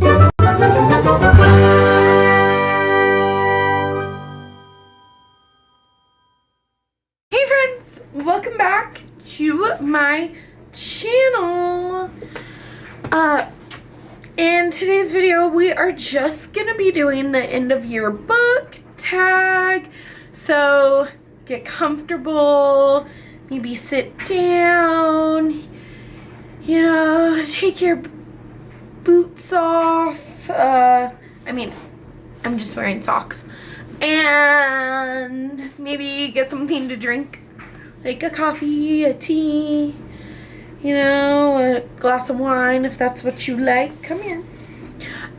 Hey friends, welcome back to my channel. In today's video, we are just gonna be doing the end of year book tag. So get comfortable, maybe sit down, you know, take your boots off. I'm just wearing socks. And maybe get something to drink, like a coffee, a tea, you know, a glass of wine if that's what you like. Come here.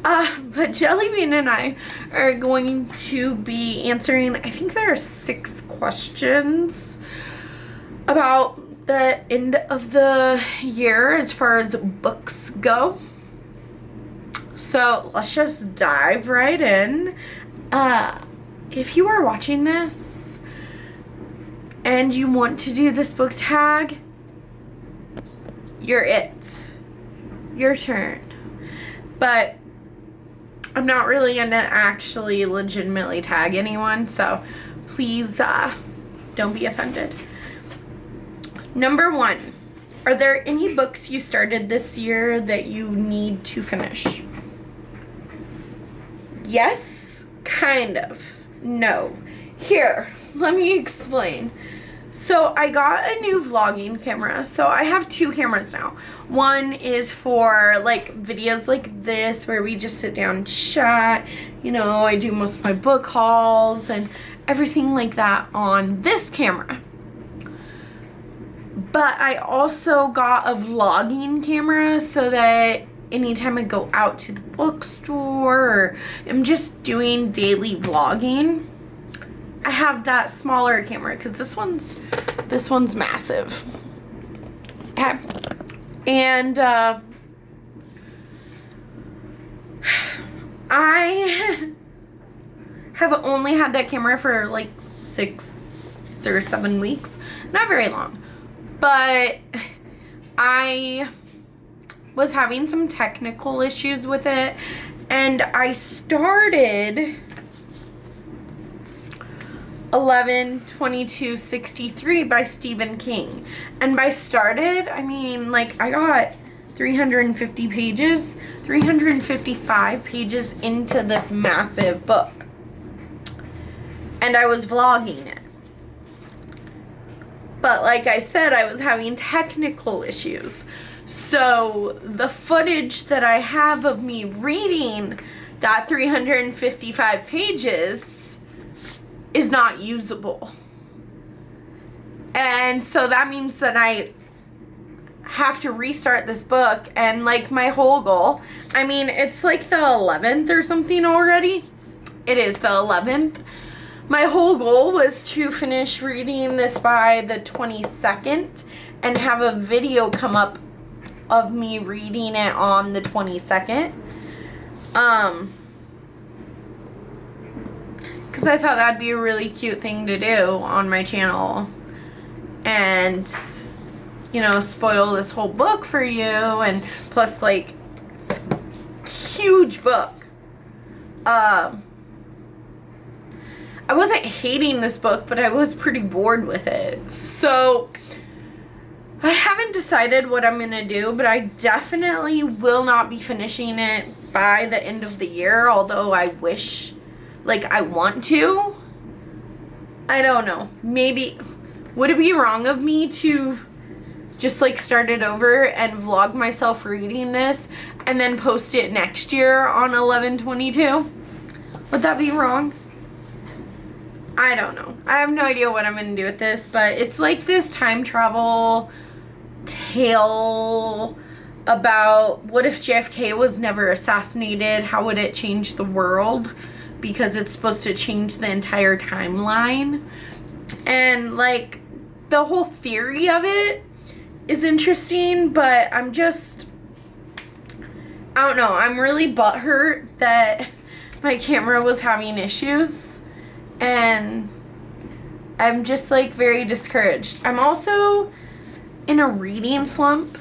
But Jellybean and I are going to be answering, I think there are 6 questions about the end of the year as far as books go. So let's just dive right in. If you are watching this and you want to do this book tag, you're it. Your turn. But I'm not really gonna actually legitimately tag anyone, so please don't be offended. Number 1, are there any books you started this year that you need to finish? Yes, kind of. No. Here, let me explain. So I got a new vlogging camera. So I have 2 cameras now. One is for like videos like this where we just sit down and chat. You know, I do most of my book hauls and everything like that on this camera. But I also got a vlogging camera so that anytime I go out to the bookstore or I'm just doing daily vlogging, I have that smaller camera because this one's massive. Okay. And I have only had that camera for like 6 or 7 weeks. Not very long. But I was having some technical issues with it, and I started 11/22/63 by Stephen King. And by started, I mean like I got 350 pages, 355 pages into this massive book. And I was vlogging it. But like I said, I was having technical issues. So the footage that I have of me reading that 355 pages is not usable. And so that means that I have to restart this book, and like my whole goal, I mean, it's like the 11th or something already. It is the 11th. My whole goal was to finish reading this by the 22nd and have a video come up of me reading it on the 22nd. Because I thought that'd be a really cute thing to do on my channel. And, you know, spoil this whole book for you. And plus, like, it's a huge book. I wasn't hating this book, but I was pretty bored with it. So I haven't decided what I'm going to do, but I definitely will not be finishing it by the end of the year, although I wish, like, I want to. I don't know. Maybe, would it be wrong of me to just, like, start it over and vlog myself reading this and then post it next year on 11/22? Would that be wrong? I don't know. I have no idea what I'm going to do with this, but it's like this time travel tale about what if JFK was never assassinated, how would it change the world, because it's supposed to change the entire timeline. And like the whole theory of it is interesting, but I don't know, I'm really butthurt that my camera was having issues, and I'm just like very discouraged. I'm also in a reading slump,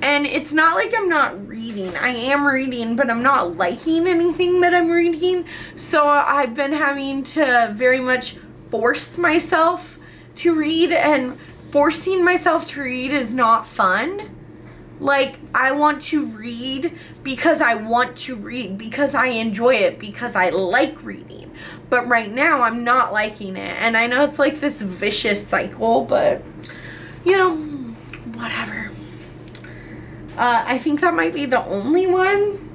and it's not like I'm not reading reading. I am reading, but I'm not liking anything that I'm reading. So I've been having to very much force myself to read, and forcing myself to read is not fun. Like, I want to read because I want to read, because I enjoy it, because I like reading. But right now, I'm not liking it. And I know it's like this vicious cycle, but, you know, whatever. I think that might be the only one.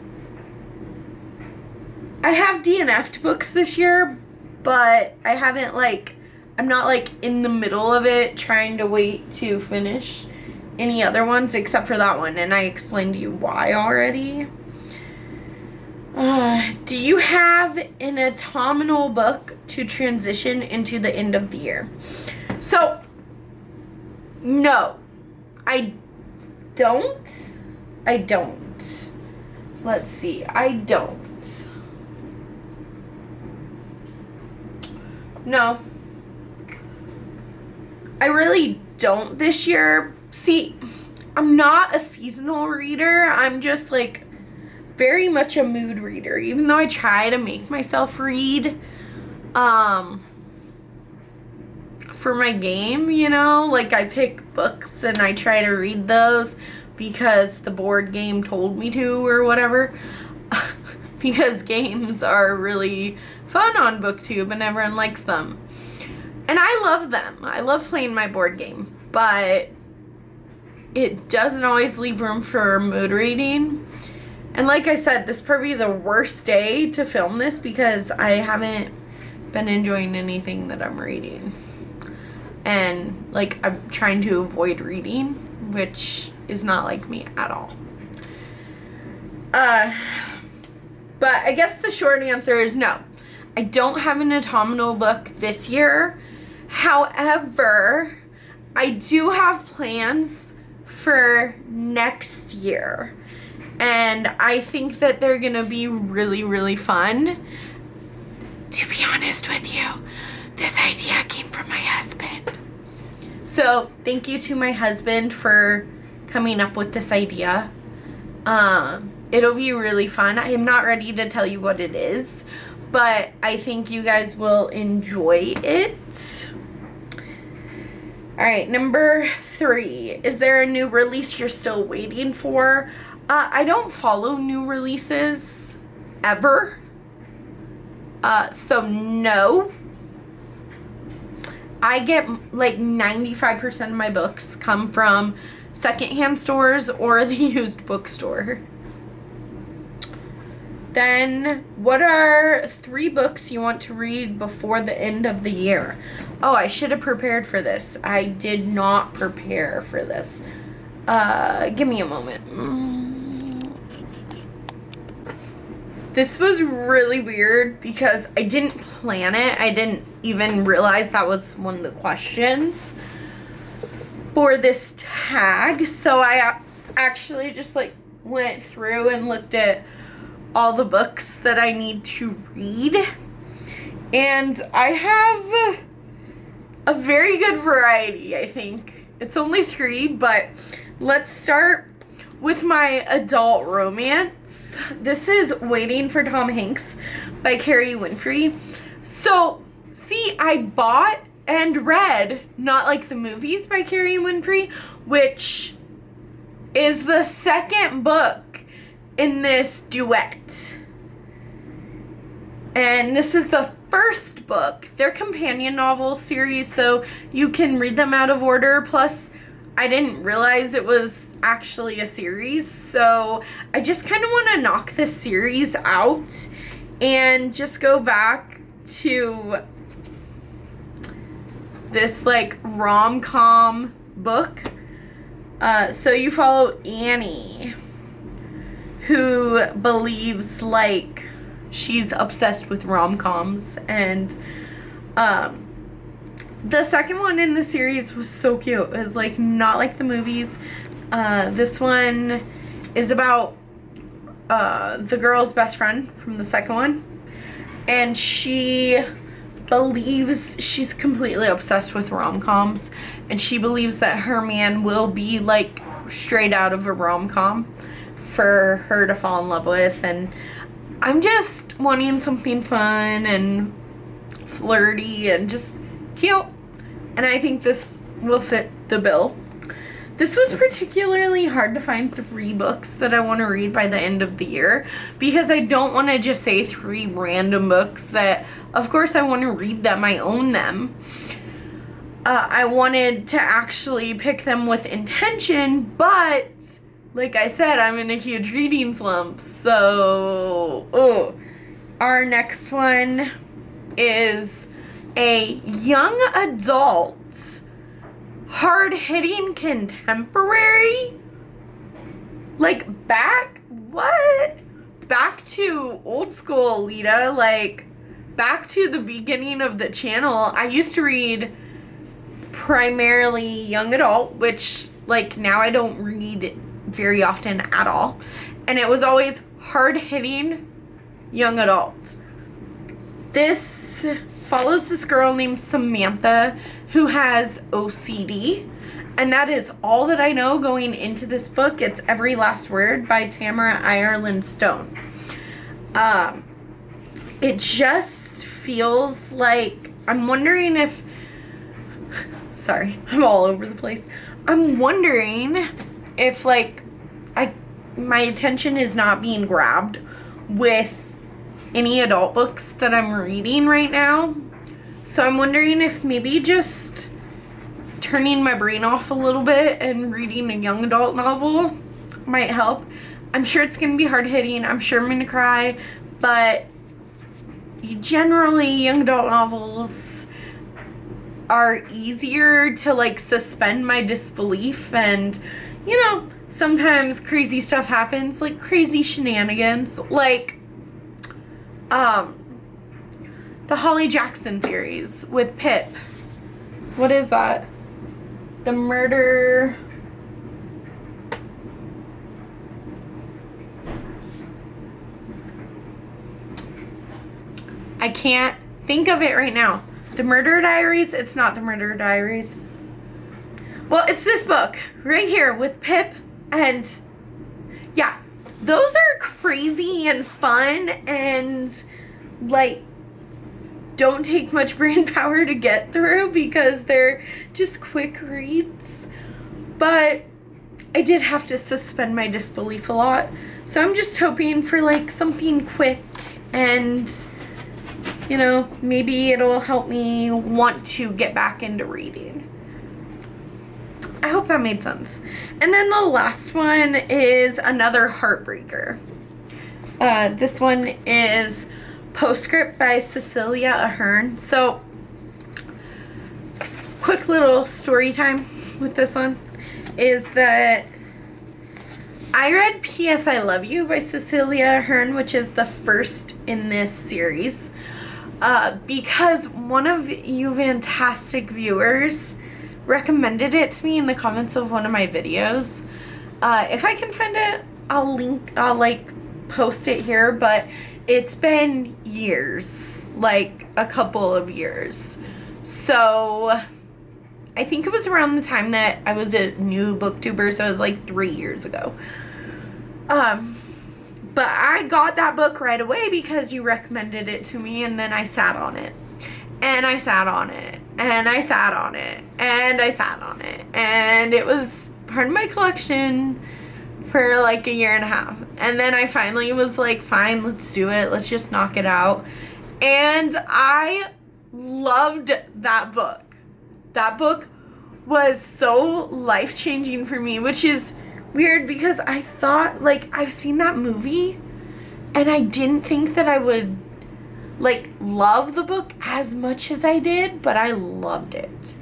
I have DNF'd books this year, but I haven't, like, I'm not, like, in the middle of it trying to wait to finish any other ones except for that one, and I explained to you why already. Do you have an autumnal book to transition into the end of the year? So, no, I don't. Let's see, I don't. No, I really don't this year. See, I'm not a seasonal reader. I'm just, like, very much a mood reader. Even though I try to make myself read for my game, you know? Like, I pick books and I try to read those because the board game told me to or whatever. Because games are really fun on BookTube and everyone likes them. And I love them. I love playing my board game. But it doesn't always leave room for mood reading. And like I said, this is probably the worst day to film this because I haven't been enjoying anything that I'm reading. And, like, I'm trying to avoid reading, which is not like me at all. But I guess the short answer is no. I don't have an autumnal book this year. However, I do have plans for next year, and I think that they're gonna be really, really fun. To be honest with you, this idea came from my husband. So thank you to my husband for coming up with this idea. It'll be really fun. I am not ready to tell you what it is, but I think you guys will enjoy it. All right, number 3. Is there a new release you're still waiting for? I don't follow new releases ever. So no. I get, like, 95% of my books come from secondhand stores or the used bookstore. Then, what are 3 books you want to read before the end of the year? Oh, I should have prepared for this. I did not prepare for this. Give me a moment. This was really weird because I didn't plan it. I didn't even realize that was one of the questions for this tag. So I actually just, like, went through and looked at all the books that I need to read. And I have a very good variety, I think. It's only 3, but let's start with my adult romance. This is Waiting for Tom Hanks by Carrie Winfrey. So, see, I bought and read Not Like the Movies by Carrie Winfrey, which is the second book in this duet. And this is the first book. They're companion novel series, so you can read them out of order. Plus, I didn't realize it was actually a series, so I just kind of want to knock this series out and just go back to this, like, rom-com book. So you follow Annie, who believes, like, she's obsessed with rom-coms, and the second one in the series was so cute. It was, like, Not Like the Movies. This one is about the girl's best friend from the second one, and she believes she's completely obsessed with rom-coms, and she believes that her man will be, like, straight out of a rom-com for her to fall in love with, and I'm just wanting something fun and flirty and just cute, and I think this will fit the bill. This was particularly hard to find 3 books that I want to read by the end of the year, because I don't want to just say 3 random books that, of course, I want to read them, I own them. I wanted to actually pick them with intention, but like I said, I'm in a huge reading slump. So, our next one is a young adult, hard-hitting contemporary. Like, back to old school, Lita. Like, back to the beginning of the channel. I used to read primarily young adult, which, like, now I don't read very often at all. And it was always hard-hitting young adult. This follows this girl named Samantha who has OCD. And that is all that I know going into this book. It's Every Last Word by Tamara Ireland Stone. It just feels like, I'm wondering if, sorry, I'm all over the place. I'm wondering if, like, my attention is not being grabbed with any adult books that I'm reading right now. So I'm wondering if maybe just turning my brain off a little bit and reading a young adult novel might help. I'm sure it's going to be hard-hitting. I'm sure I'm going to cry. But generally, young adult novels are easier to, like, suspend my disbelief, and, you know, sometimes crazy stuff happens, like crazy shenanigans, like the Holly Jackson series with Pip. What is that? The murder, I can't think of it right now. The Murder Diaries? It's not The Murder Diaries. Well, it's this book right here with Pip, and yeah, those are crazy and fun and, like, don't take much brain power to get through because they're just quick reads. But I did have to suspend my disbelief a lot. So I'm just hoping for, like, something quick and, you know, maybe it'll help me want to get back into reading. I hope that made sense. And then the last one is another heartbreaker. This one is Postscript by Cecilia Ahern. So, quick little story time with this one is that I read P.S. I Love You by Cecilia Ahern, which is the first in this series, because one of you fantastic viewers recommended it to me in the comments of one of my videos. If I can find it, I'll like post it here, but it's been years, like a couple of years. So I think it was around the time that I was a new booktuber, so it was like 3 years ago. But I got that book right away because you recommended it to me, and then I sat on it. And I sat on it. And I sat on it. And I sat on it. And it was part of my collection for like a year and a half. And then I finally was like, fine, let's do it. Let's just knock it out. And I loved that book. That book was so life-changing for me, which is weird because I thought, like, I've seen that movie and I didn't think that I would, like, love the book as much as I did, but I loved it.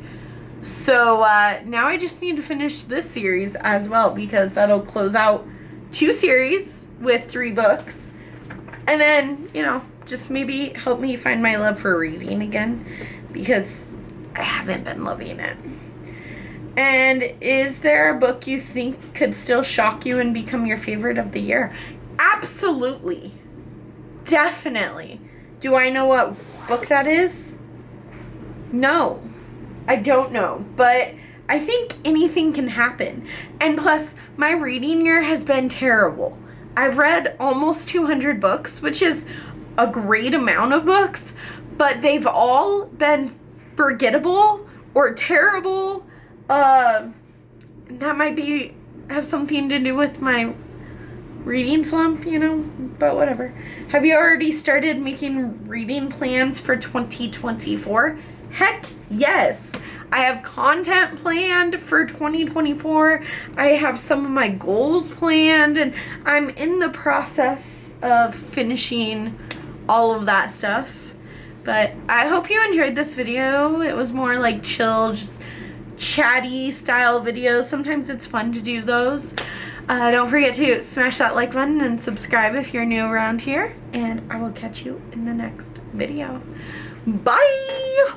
So now I just need to finish this series as well, because that'll close out 2 series with 3 books. And then, you know, just maybe help me find my love for reading again, because I haven't been loving it. And is there a book you think could still shock you and become your favorite of the year? Absolutely. Definitely. Do I know what book that is? No. I don't know. But I think anything can happen. And plus, my reading year has been terrible. I've read almost 200 books, which is a great amount of books, but they've all been forgettable or terrible. That might have something to do with my reading slump, you know, but whatever. Have you already started making reading plans for 2024? Heck yes. I have content planned for 2024. I have some of my goals planned, and I'm in the process of finishing all of that stuff. But I hope you enjoyed this video. It was more like chill, just chatty style videos. Sometimes it's fun to do those. Don't forget to smash that like button and subscribe if you're new around here. And I will catch you in the next video. Bye!